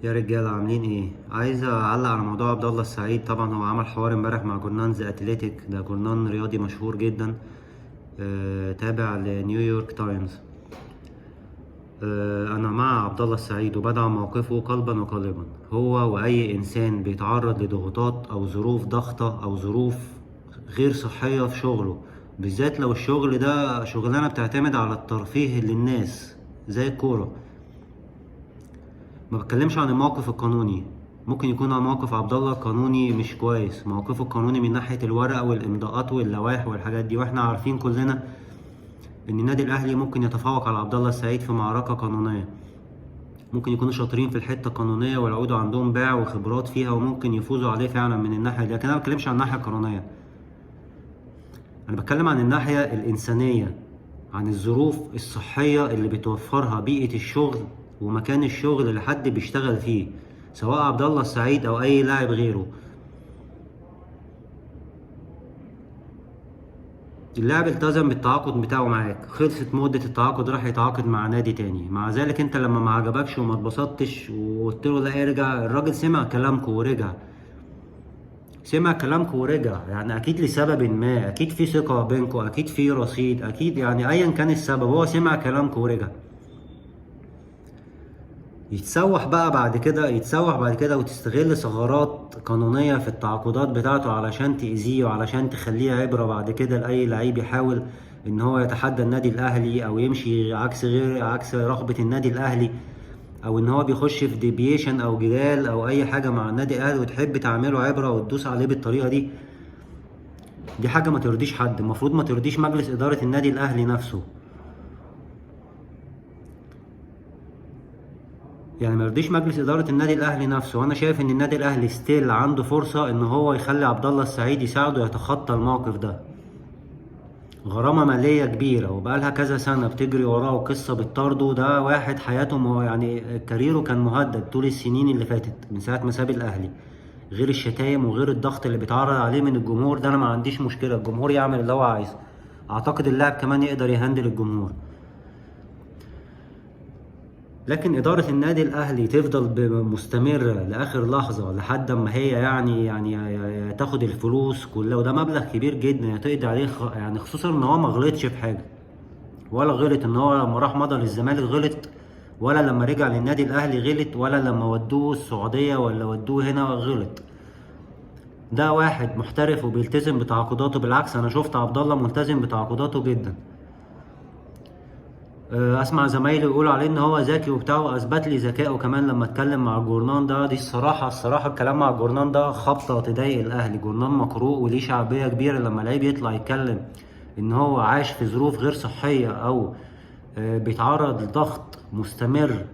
يا رجاله عاملين ايه؟ عايز اعلق على موضوع عبد الله السعيد. طبعا هو عمل حوار امبارح مع جورنان ذا اتليتيك، ده جورنان رياضي مشهور جدا، تابع لنيويورك تايمز. انا مع عبد الله السعيد وبدعم موقفه قلبا وقالبا. هو واي انسان بيتعرض لضغوطات او ظروف ضغطة او ظروف غير صحية في شغله، بالذات لو الشغل ده شغلانة بتعتمد على الترفيه للناس زي الكورة. ما بتكلمش عن الموقف القانوني، ممكن يكون موقف عبد الله قانوني مش كويس، موقفه القانوني من ناحية الورق والإمضاءات واللوائح والحاجات دي، واحنا عارفين كلنا ان النادي الاهلي ممكن يتفوق على عبد الله السعيد في معركة قانونية. ممكن يكونوا شاطرين في الحتة القانونية والعود عندهم باع وخبرات فيها وممكن يفوزوا عليه فعلا من الناحية دي، لكن انا ما بتكلمش عن الناحية القانونية، انا بتكلم عن الناحية الانسانية، عن الظروف الصحية اللي بتوفرها بيئة الشغل ومكان الشغل اللي حد بيشتغل فيه، سواء عبد الله السعيد او اي لاعب غيره. اللاعب التزم بالتعاقد بتاعه معاك، خلصت مدة التعاقد راح يتعاقد مع نادي تاني، مع ذلك انت لما ما عجبكش وما اتبسطتش وقلت له لا ارجع، الراجل سمع كلامكم ورجع. سمع كلامكم ورجع، يعني اكيد لسبب ما، اكيد في ثقة بينكم، اكيد في رصيد، اكيد يعني ايا كان السبب هو سمع كلامكم ورجع. يتسوح بقى بعد كده، يتسوح بعد كده وتستغل ثغرات قانونية في التعاقدات بتاعته علشان تأذيه وعلشان تخليه عبرة بعد كده لأي لعيب يحاول إن هو يتحدى النادي الأهلي أو يمشي عكس رغبة النادي الأهلي، أو إن هو بيخش في ديبيشن أو جدال أو أي حاجة مع النادي الأهلي وتحب تعمله عبرة وتدوس عليه بالطريقة دي. دي حاجة ما ترضيش حد، المفروض ما ترضيش مجلس إدارة النادي الأهلي نفسه، يعني ما يرضيش مجلس اداره النادي الاهلي نفسه. وانا شايف ان النادي الاهلي ستيل عنده فرصه ان هو يخلي عبد الله السعيد يساعده يتخطى الموقف ده. غرامه ماليه كبيره وبقالها كذا سنه بتجري وراه وقصه بتطارده، ده واحد حياته يعني كاريره كان مهدد طول السنين اللي فاتت من ساعه ما ساب الاهلي، غير الشتايم وغير الضغط اللي بيتعرض عليه من الجمهور. ده انا ما عنديش مشكله، الجمهور يعمل اللي هو عايزه، اعتقد اللاعب كمان يقدر يهندل الجمهور، لكن إدارة النادي الأهلي تفضل مستمرة لآخر لحظة لحد ما هي يعني تاخد الفلوس كلها، وده مبلغ كبير جدا تقضي عليه، يعني خصوصا إن هو ما غلطش في حاجة، ولا غلط إن هو لما راح مضى للزمالك غلط، ولا لما رجع للنادي الأهلي غلط، ولا لما ودوه السعودية ولا ودوه هنا غلط. ده واحد محترف وبيلتزم بتعاقداته، بالعكس أنا شفت عبد الله ملتزم بتعاقداته جدا. اسمع زمايلي يقولوا عليه ان هو ذكي وبتاع، واثبت لي ذكائه كمان لما اتكلم مع الجورنان ده. دي الصراحه الكلام مع الجورنان ده خبطه تضايق الاهلي. جورنان مقروء وليه شعبيه كبيره، لما لعيب يطلع يتكلم ان هو عايش في ظروف غير صحيه او بيتعرض لضغط مستمر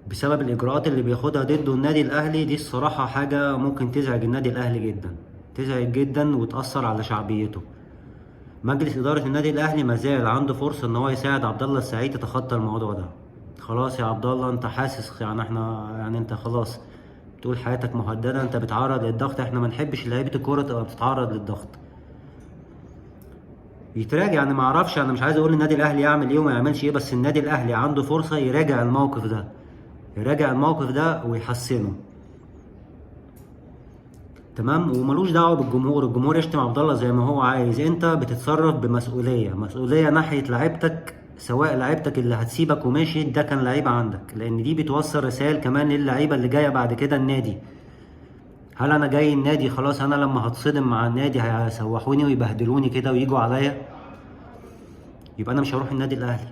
بسبب الاجراءات اللي بياخدها ضده النادي الاهلي، دي الصراحه حاجه ممكن تزعج النادي الاهلي جدا، تزعج جدا وتاثر على شعبيته. مجلس إدارة النادي الأهلي مازال عنده فرصة إن هو يساعد عبد الله السعيد يتخطى الموضوع ده. خلاص يا عبد الله، أنت حاسس يعني أنت خلاص بتقول حياتك مهددة، أنت بتعرض للضغط، إحنا ما نحبش لعيبة الكورة تبقى بتتعرض للضغط. يتراجع، يعني ما أعرفش، أنا مش عايز أقول النادي الأهلي يعمل إيه وما يعملش إيه، بس النادي الأهلي عنده فرصة يراجع الموقف ده، يراجع الموقف ده ويحسنه. تمام، وملوش دعوه بالجمهور، الجمهور يشتم عبد الله زي ما هو عايز، انت بتتصرف بمسؤوليه، مسؤوليه ناحيه لعيبتك، سواء لعيبتك اللي هتسيبك وماشي ده كان لعيب عندك، لان دي بتوصل رسائل كمان للعيبه اللي جايه بعد كده النادي. هل انا جاي النادي خلاص انا لما هتصدم مع النادي هيسوحوني ويبهدلوني كده ويجوا عليا، يبقى انا مش هروح النادي الاهلي.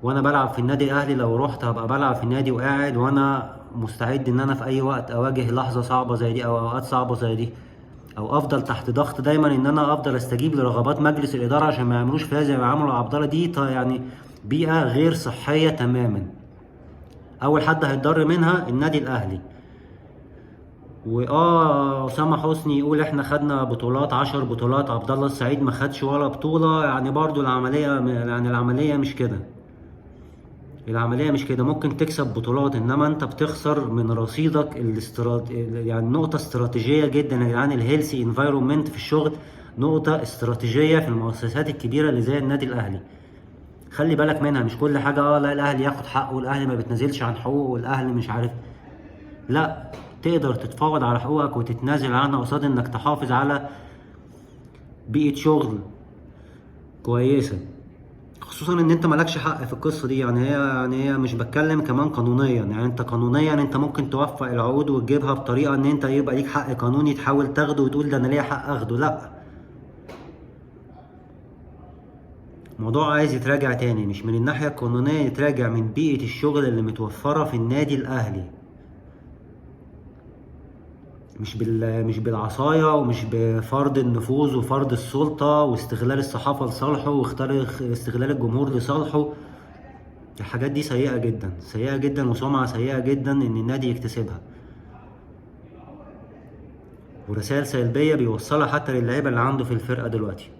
وانا بلعب في النادي الاهلي لو رحت هبقى بلعب في النادي وقاعد وانا مستعد ان انا في اي وقت اواجه لحظه صعبه زي دي او اوقات صعبه زي دي، او افضل تحت ضغط دايما ان انا افضل استجيب لرغبات مجلس الاداره عشان ما يعملوش فيها زي ما عملوا عبد الله. دي يعني بيئه غير صحيه تماما، اول حد هيتضر منها النادي الاهلي. اسامه حسني يقول احنا خدنا بطولات 10 بطولات، عبد الله السعيد ما خدش ولا بطوله، يعني برضو العمليه مش كده، العملية مش كده. ممكن تكسب بطولات انما انت بتخسر من رصيدك يعني نقطة استراتيجية جدا يا جدعان، الهيلثي انفايرومنت في الشغل نقطة استراتيجية في المؤسسات الكبيرة اللي زي النادي الاهلي. خلي بالك منها. مش كل حاجة لا الاهلي ياخد حقه والاهلي ما بيتنازلش عن حقوقه والاهلي مش عارف. لا، تقدر تتفاوض على حقوقك وتتنازل عنها قصاد انك تحافظ على بيئة شغل كويسة. خصوصا ان انت مالكش حق في القصة دي. يعني هي مش بتكلم كمان قانونيا. يعني انت قانونيا انت ممكن توفق العقود وتجيبها بطريقة ان انت يبقى ليك حق قانوني تحاول تاخده وتقول ده انا ليا حق اخده. لا، الموضوع عايز يتراجع تاني، مش من الناحية القانونية، يتراجع من بيئة الشغل اللي متوفرة في النادي الاهلي. مش بالعصاية ومش بفرض النفوذ وفرض السلطة واستغلال الصحافة لصالحه واستغلال الجمهور لصالحه. الحاجات دي سيئة جدا، سيئة جدا، وسمعة سيئة جدا ان النادي يكتسبها، ورسائل سلبية بيوصلها حتى للعيبة اللي عنده في الفرقة دلوقتي.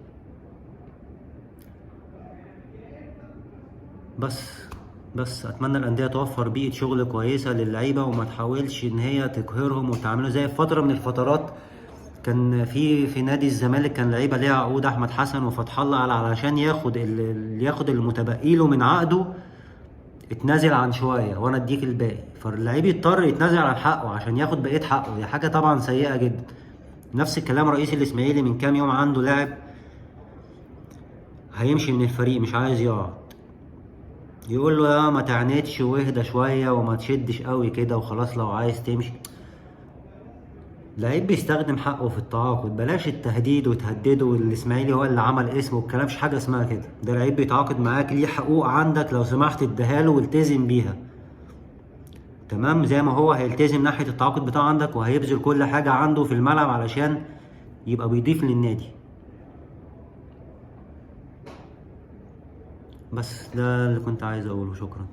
بس اتمنى الانديه توفر بيئه شغل كويسه للعيبه وما تحاولش ان هي تقهرهم وتعمله زي فتره من الفترات. كان في نادي الزمالك كان لعيبه ليها عقود، احمد حسن وفتح الله، علشان ياخد المتبقي له من عقده، اتنازل عن شويه وانا اديك الباقي، فاللعيب يضطر يتنازل عن حقه عشان ياخد بقيه حقه. دي حاجه طبعا سيئه جدا. نفس الكلام رئيس الاسماعيلي من كام يوم عنده لاعب هيمشي من الفريق مش عايز يقعد، يقول له يا ما تعنتش واهدى شويه وما تشدش قوي كده وخلاص لو عايز تمشي. لعيب بيستخدم حقه في التعاقد، بلاش التهديد وتهدده والاسماعيلي هو اللي عمل اسمه والكلام. مش حاجه اسمها كده. ده لعيب بيتعاقد معاك، ليه حقوق عندك، لو سمحت اديها له والتزم بيها. تمام، زي ما هو هيلتزم ناحيه التعاقد بتاعه عندك وهيبذل كل حاجه عنده في الملعب علشان يبقى بيضيف للنادي. بس ده اللي كنت عايز اقوله. شكرا.